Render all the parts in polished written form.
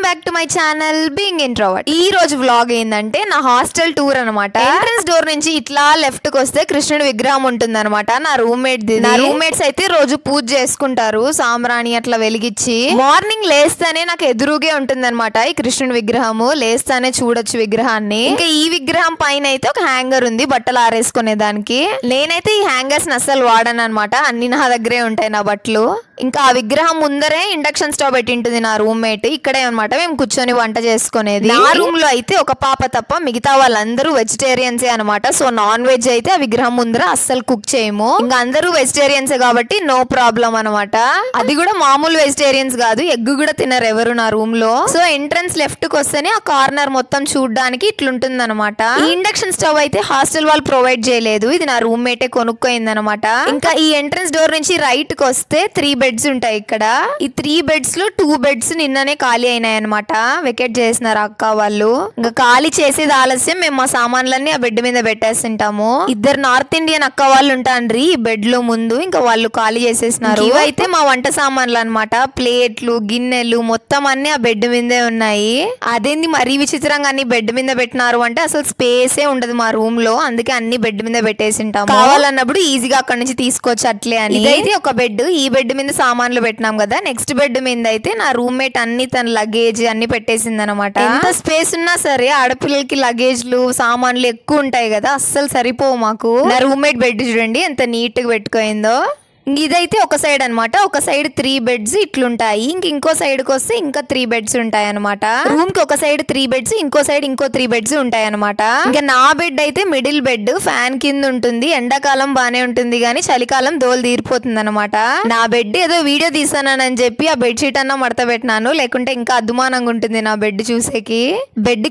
Back to my channel being introvert. ఈ రోజు vlog ఏంటంటే నా హాస్టల్ టూర్ అనమాట. ఎంట్రన్స్ డోర్ నుంచి ఇట్లా లెఫ్ట్ కి వస్తే కృష్ణుడి విగ్రహం ఉంటుంది అనమాట. నా రూమ్మేట్స్ అయితే రోజు పూజ చేసుకుంటారు, సాంబ్రాణి అట్లా వెలిగించి. మార్నింగ్ లేస్తానే నాకు ఎదురుగే ఉంటుంది అనమాట ఈ కృష్ణుడి విగ్రహము. లేస్తానే చూడొచ్చు విగ్రహాన్ని. ఇంకా ఈ విగ్రహం పైన అయితే ఒక హ్యాంగర్ ఉంది బట్టలు ఆరేసుకునే దానికి. నేనైతే ఈ హ్యాంగర్స్ అస్సలు వాడను అనమాట, అన్ని నా దగ్గరే ఉంటాయి నా బట్టలు. ఇంకా ఆ విగ్రహం ముందరే ఇండక్షన్ స్టవ్ పెట్టింటుంది నా రూమ్మేట్. ఇక్కడే అనమాట మేము కూర్చొని వంట చేసుకునేది. నా రూమ్ లో అయితే ఒక పాప తప్ప మిగతా వాళ్ళందరూ వెజిటేరియన్సే అనమాట. సో నాన్ వెజ్ అయితే ఆ విగ్రహం ముందర అస్సలు కుక్ చేయము. ఇంకా అందరూ వెజిటేరియన్సే కాబట్టి నో ప్రాబ్లం అనమాట. అది కూడా మామూలు వెజిటేరియన్స్ కాదు, ఎగ్ కూడా తినరు ఎవరు నా రూమ్ లో. సో ఎంట్రన్స్ లెఫ్ట్ కి వస్తేనే ఆ కార్నర్ మొత్తం చూడడానికి ఇట్లుంటుంది అనమాట. ఈ ఇండక్షన్ స్టవ్ అయితే హాస్టల్ వాళ్ళు ప్రొవైడ్ చేయలేదు, ఇది నా రూమ్మేటే కొనుక్కోయింది అనమాట. ఇంకా ఈ ఎంట్రన్స్ డోర్ నుంచి రైట్ కి వస్తే 3 బెడ్స్ ఉంటాయి ఇక్కడ. ఈ 3 బెడ్స్ లో 2 బెడ్స్ నిన్ననే ఖాళీ అయినాయి అనమాట, వెకేట్ చేసినారు అక్క వాళ్ళు. ఇంకా ఖాళీ చేసేది ఆలస్యం, మేము మా సామాన్లన్నీ ఆ బెడ్ మీద పెట్టేసింటాము. 2 నార్త్ ఇండియన్ అక్క వాళ్ళు ఉంటాండ్రి ఈ బెడ్ లో ముందు, ఇంకా వాళ్ళు ఖాళీ చేసేసినారు. ఇవైతే మా వంట సామాన్లు అనమాట, ప్లేట్లు గిన్నెలు మొత్తం అన్ని ఆ బెడ్ మీదే ఉన్నాయి. అదేంది మరీ విచిత్రంగా అన్ని బెడ్ మీద పెట్టినారు అంటే అసలు స్పేసే ఉండదు మా రూమ్ లో, అందుకే అన్ని బెడ్ మీద పెట్టేసింటాము. కావాలన్నప్పుడు ఈజీగా అక్కడ నుంచి తీసుకోవచ్చు అట్లే అని. ఇదైతే ఒక బెడ్, ఈ బెడ్ మీద సామాన్లు పెట్టినాం కదా. నెక్స్ట్ బెడ్ మీద అయితే నా రూమ్మేట్ అన్ని తన లగేజ్ అన్ని పెట్టేసింది అనమాట. ఎంత స్పేస్ ఉన్నా సరే ఆడపిల్లలకి లగేజ్లు సామాన్లు ఎక్కువ ఉంటాయి కదా, అస్సలు సరిపోవు మాకు. నా రూమ్మేట్ బెడ్ చూడండి ఎంత నీట్ గా పెట్టుకోయిందో. ఇదైతే ఒక సైడ్ అనమాట, ఒక సైడ్ 3 బెడ్స్ ఇట్లుంటాయి. ఇంకో సైడ్ కి వస్తే ఇంకా 3 బెడ్స్ ఉంటాయి అనమాట. రూమ్ కి ఒక సైడ్ 3 బెడ్స్, ఇంకో సైడ్ ఇంకో 3 బెడ్స్ ఉంటాయి అనమాట. ఇంకా నా బెడ్ అయితే మిడిల్ బెడ్, ఫ్యాన్ కింద ఉంటుంది. ఎండాకాలం బానే ఉంటుంది కానీ చలికాలం దోలు తీరిపోతుంది అనమాట. నా బెడ్ ఏదో వీడియో తీసానని చెప్పి ఆ బెడ్ షీట్ అన్నా మడత పెట్టినాను, లేకుంటే ఇంకా అద్దుమానంగా ఉంటుంది నా బెడ్ చూసేకి. బెడ్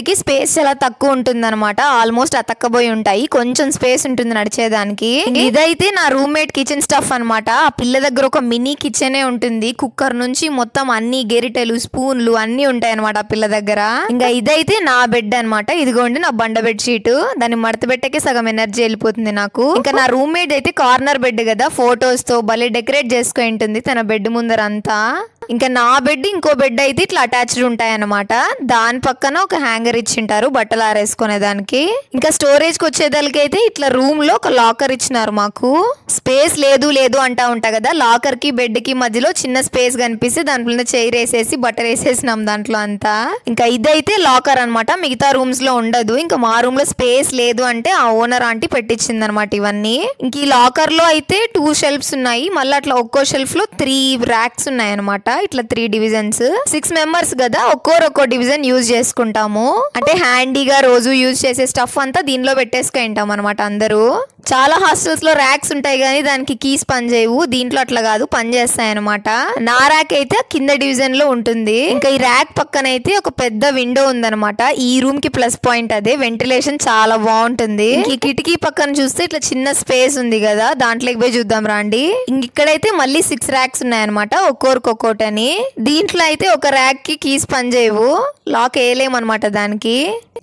కి స్పేస్ చాలా తక్కువ ఉంటుంది అనమాట, ఆల్మోస్ట్ అతక్కబోయి ఉంటాయి. కొంచెం స్పేస్ ఉంటుంది నడిచేదానికి. ఇదైతే నా రూమ్మేట్ కిచెన్ స్టఫ్ అనమాట. ఆ పిల్ల దగ్గర ఒక మినీ కిచెనే ఉంటుంది, కుక్కర్ నుంచి మొత్తం అన్ని గెరిటెలు స్పూన్లు అన్ని ఉంటాయి అనమాట ఆ పిల్ల దగ్గర. ఇంకా ఇదైతే నా బెడ్ అనమాట, ఇదిగోండి నా బండ బెడ్ షీట్. దాన్ని మడత పెట్టకే సగం ఎనర్జీ వెళ్ళిపోతుంది నాకు. ఇంకా నా రూమ్మేట్ అయితే కార్నర్ బెడ్ కదా, ఫొటోస్ తో భలే డెకరేట్ చేసుకుని ఉంటుంది తన బెడ్ ముందర అంతా. ఇంకా నా బెడ్ ఇంకో బెడ్ అయితే ఇట్లా అటాచ్డ్ ఉంటాయి అనమాట. దాని పక్కన ఒక హ్యాంగర్ ఇచ్చింటారు బట్టలు ఆరేసుకునే దానికి. ఇంకా స్టోరేజ్ కి వచ్చేదానికి అయితే ఇట్లా రూమ్ లో ఒక లాకర్ ఇచ్చినారు మాకు. స్పేస్ లేదు అంటా ఉంటా కదా, లాకర్ కి బెడ్ కి మధ్యలో చిన్న స్పేస్ కనిపిస్తే దాంట్లో చైర్ వేసేసి బట్టలు వేసేసినాం దాంట్లో అంతా. ఇంకా ఇదైతే లాకర్ అనమాట, మిగతా రూమ్స్ లో ఉండదు. ఇంకా మా రూమ్ లో స్పేస్ లేదు అంటే ఆ ఓనర్ ఆంటీ పెట్టించింది అనమాట ఇవన్నీ. ఇంక ఈ లాకర్ లో అయితే 2 షెల్ఫ్స్ ఉన్నాయి, మళ్ళీ అట్లా ఒక్కో షెల్ఫ్ లో 3 ర్యాక్స్ ఉన్నాయి అనమాట. ఇట్లా 3 డివిజన్స్, 6 మెంబర్స్ కదా, ఒక్కో డివిజన్ యూజ్ చేసుకుంటాము. అంటే హ్యాండీగా రోజు యూజ్ చేసే స్టఫ్ అంతా దీనిలో పెట్టేసుకుంటాం అనమాట అందరూ. చాలా హాస్టల్స్ లో ర్యాక్స్ ఉంటాయి కానీ దానికి కీస్ పని చేయవు, దీంట్లో అట్లా కాదు, పని చేస్తాయి అనమాట. నా ర్యాక్ అయితే కింద డివిజన్ లో ఉంటుంది. ఇంకా ఈ ర్యాక్ పక్కన అయితే ఒక పెద్ద విండో ఉందన్నమాట. ఈ రూమ్ కి ప్లస్ పాయింట్ అదే, వెంటిలేషన్ చాలా బాగుంటుంది. ఈ కిటికీ పక్కన చూస్తే ఇట్లా చిన్న స్పేస్ ఉంది కదా, దాంట్లోకి పోయి చూద్దాం రండి. ఇక్కడైతే మళ్ళీ 6 ర్యాక్స్ ఉన్నాయన్నమాట, ఒక్కొక్కటని. దీంట్లో అయితే ఒక ర్యాక్ కి కీస్ పని చేయవు, లాక్ వేయలేమన్నమాట దానికి.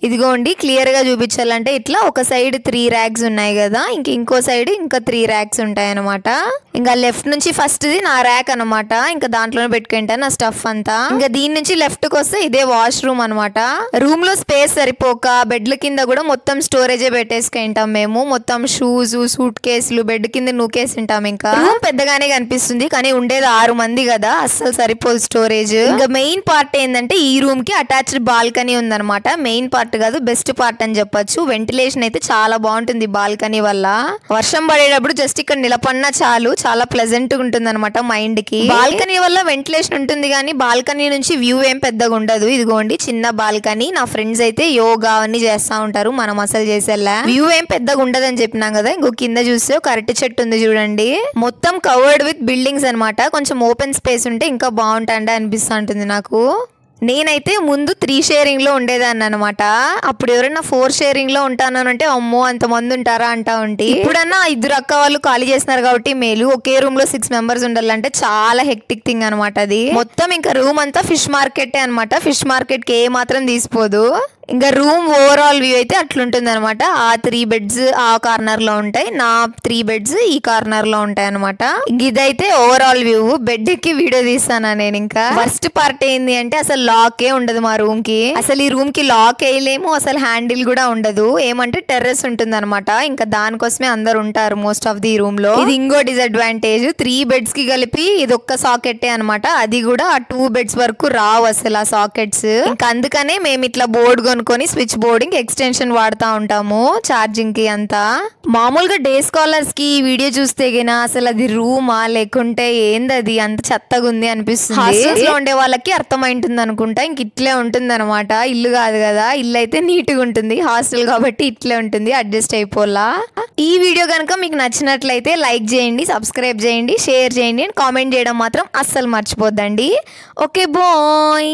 ఇదిగోండి క్లియర్ గా చూపించాలంటే ఇట్లా ఒక సైడ్ 3 ర్యాక్స్ ఉన్నాయి కదా, ఇంకో సైడ్ ఇంకా 3 ర్యాక్స్ ఉంటాయి అనమాట. ఇంకా లెఫ్ట్ నుంచి ఫస్ట్ ది నా ర్యాక్ అనమాట, ఇంకా దాంట్లోనే పెట్టుకుంటాను నా స్టఫ్ అంతా. ఇంకా దీని నుంచి లెఫ్ట్ కి వస్తే ఇదే వాష్ రూమ్ అనమాట. రూమ్ లో స్పేస్ సరిపోక బెడ్ల కింద కూడా మొత్తం స్టోరేజే పెట్టేసుకుంటాం మేము. మొత్తం షూస్, సూట్ కేసులు బెడ్ కింద నూకేసింటాం. ఇంకా రూమ్ పెద్దగానే కనిపిస్తుంది కానీ ఉండేది 6 మంది కదా, అస్సలు సరిపోదు స్టోరేజ్. ఇంకా మెయిన్ పార్ట్ ఏంటంటే ఈ రూమ్ కి అటాచ్డ్ బాల్కనీ ఉందన్నమాట. మెయిన్ పార్ట్ కాదు, బెస్ట్ పార్ట్ అని చెప్పొచ్చు. వెంటిలేషన్ అయితే చాలా బాగుంటుంది బాల్కనీ వల్ల. వర్షం పడేటప్పుడు జస్ట్ ఇక్కడ నిలబడినా చాలు, చాలా ప్లెజెంట్ గా ఉంటుంది అనమాట మైండ్ కి. బాల్కనీ వల్ల వెంటిలేషన్ ఉంటుంది కానీ బాల్కనీ నుంచి వ్యూ ఏం పెద్దగా ఉండదు. ఇదిగోండి చిన్న బాల్కనీ. నా ఫ్రెండ్స్ అయితే యోగా అన్ని చేస్తా ఉంటారు, మనం అసలు చేసేలా వ్యూ ఏం పెద్దగా ఉండదు అని చెప్పినాం కదా. ఇంకో కింద చూస్తే ఒక అరటి చెట్టు ఉంది చూడండి, మొత్తం కవర్డ్ విత్ బిల్డింగ్స్ అనమాట. కొంచెం ఓపెన్ స్పేస్ ఉంటే ఇంకా బాగుంటుండే అనిపిస్తూ ఉంటుంది నాకు. నేనైతే ముందు 3 షేరింగ్ లో ఉండేదాన్ని అనమాట. అప్పుడు ఎవరైనా 4 షేరింగ్ లో ఉంటానంటే అమ్మో అంతమంది ఉంటారా అంటా ఉంటే, ఇప్పుడన్నా 2 అక్క వాళ్ళు ఖాళీ చేస్తున్నారు కాబట్టి మేలు. ఒకే రూమ్ లో 6 మెంబర్స్ ఉండాలంటే చాలా హెక్టిక్ థింగ్ అనమాట అది. మొత్తం ఇంకా రూమ్ అంతా ఫిష్ మార్కెట్ అనమాట. ఫిష్ మార్కెట్ కి ఏ మాత్రం తీసిపోదు. ఇంకా రూమ్ ఓవరాల్ వ్యూ అయితే అట్లుంటుంది అనమాట. ఆ 3 బెడ్స్ ఆ కార్నర్ లో ఉంటాయి, నా 3 బెడ్స్ ఈ కార్నర్ లో ఉంటాయి అనమాట. ఇదైతే ఓవరాల్ వ్యూ. బెడ్ ఎక్కి వీడియో తీస్తానా నేను. ఇంకా ఫస్ట్ పార్ట్ ఏంది అంటే అసలు లాకే ఉండదు మా రూమ్ కి. అసలు ఈ రూమ్ కి లాక్ వేయలేము, అసలు హ్యాండిల్ కూడా ఉండదు. ఏమంటే టెర్రస్ ఉంటుంది అనమాట. ఇంకా దానికోసమే అందరు ఉంటారు మోస్ట్ ఆఫ్ ది రూమ్ లో. ఇది ఇంకో డిసడ్వాంటేజ్. 3 బెడ్స్ కి కలిపి ఇది ఒక్క సాకెట్ అనమాట. అది కూడా ఆ 2 బెడ్స్ వరకు రావు అసలు ఆ సాకెట్స్. ఇంకా అందుకనే మేము ఇట్లా బోర్డు కొనుక్కొని స్విచ్ బోర్డింగ్ ఎక్స్టెన్షన్ వాడుతా ఉంటాము ఛార్జింగ్ కి అంతా. మామూలుగా డే స్కాలర్స్ కి వీడియో చూస్తే గినా అసలు అది రూమా లేకుంటే ఏందది అంత చెత్తగా ఉంది అనిపిస్తుంది. హాస్టల్స్ లో ఉండే వాళ్ళకి అర్థమైంటుంది అనుకుంటా. ఇంక ఇట్లే ఉంటుంది అనమాట. ఇల్లు కాదు కదా, ఇల్లు అయితే నీట్ గా ఉంటుంది, హాస్టల్ కాబట్టి ఇట్లే ఉంటుంది, అడ్జస్ట్ అయిపోలా. ఈ వీడియో కనుక మీకు నచ్చినట్లయితే లైక్ చేయండి, సబ్స్క్రైబ్ చేయండి, షేర్ చేయండి, కామెంట్ చేయడం మాత్రం అస్సలు మర్చిపోద్దండి. Okay bye.